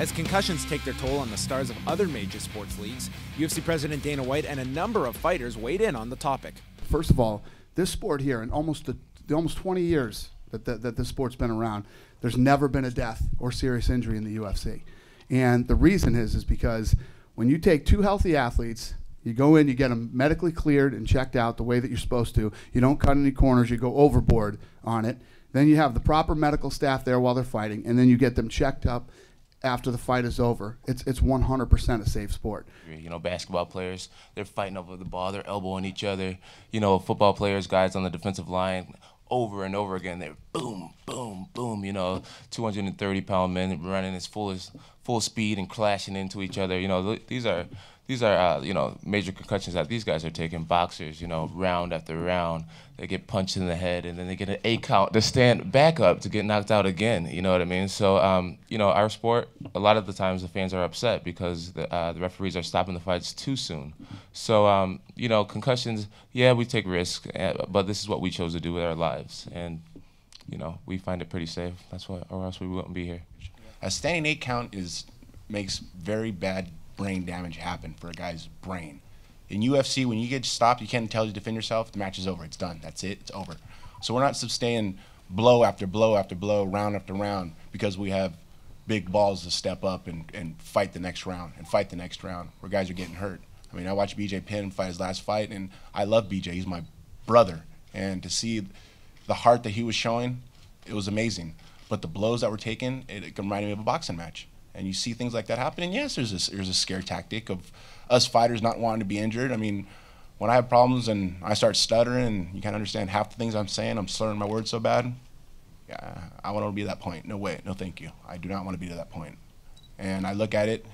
As concussions take their toll on the stars of other major sports leagues, UFC President Dana White and a number of fighters weighed in on the topic. First of all, this sport here, in almost 20 years that this sport's been around, there's never been a death or serious injury in the UFC. And the reason is because when you take two healthy athletes, you go in, you get them medically cleared and checked out the way that you're supposed to. You don't cut any corners, you go overboard on it. Then you have the proper medical staff there while they're fighting, and then you get them checked up after the fight is over. It's 100% a safe sport. You know, basketball players, they're fighting over the ball, they're elbowing each other. You know, football players, guys on the defensive line, over and over again, they're boom, boom, boom, you know, 230-pound men running as full speed and clashing into each other. You know, these are you know, major concussions that these guys are taking. Boxers, you know, round after round, they get punched in the head, and then they get an 8 count to stand back up to get knocked out again. You know what I mean? So, you know, our sport, a lot of the times the fans are upset because the referees are stopping the fights too soon. So, you know, concussions, yeah, we take risks, but this is what we chose to do with our lives, and you know, we find it pretty safe. That's why, or else we wouldn't be here. A standing 8 count makes very bad brain damage happen for a guy's brain. In UFC, when you get stopped, you can't tell you to defend yourself, the match is over, it's done, that's it, it's over. So we're not sustaining blow after blow after blow, round after round, because we have big balls to step up and fight the next round, where guys are getting hurt. I mean, I watched BJ Penn fight his last fight, and I love BJ, he's my brother, and to see the heart that he was showing, it was amazing. But the blows that were taken, it reminded me of a boxing match. And you see things like that happen, and yes, there's a scare tactic of us fighters not wanting to be injured. I mean, when I have problems and I start stuttering and you can't understand half the things I'm saying, I'm slurring my words so bad, yeah, I want to be at that point. No way, no thank you. I do not want to be to that point. And I look at it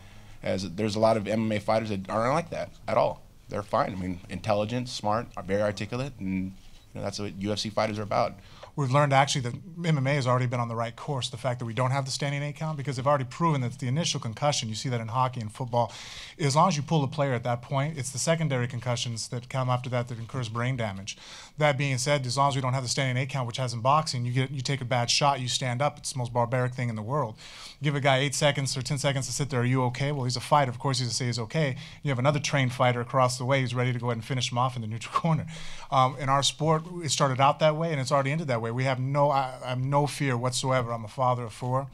as there's a lot of MMA fighters that aren't like that at all. They're fine. I mean, intelligent, smart, are very articulate, and you know, that's what UFC fighters are about. We've learned actually that MMA has already been on the right course, the fact that we don't have the standing 8 count, because they've already proven that the initial concussion, you see that in hockey and football, as long as you pull the player at that point, it's the secondary concussions that come after that that incurs brain damage. That being said, as long as we don't have the standing 8 count, which has in boxing, you take a bad shot, you stand up, it's the most barbaric thing in the world. Give a guy 8 seconds or 10 seconds to sit there, are you okay? Well, he's a fighter, of course he's going to say he's okay. You have another trained fighter across the way who's ready to go ahead and finish him off in the neutral corner. In our sport, it started out that way and it's already ended that way. We have I have no fear whatsoever. I'm a father of 4.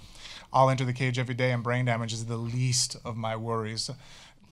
I'll enter the cage every day, and brain damage is the least of my worries.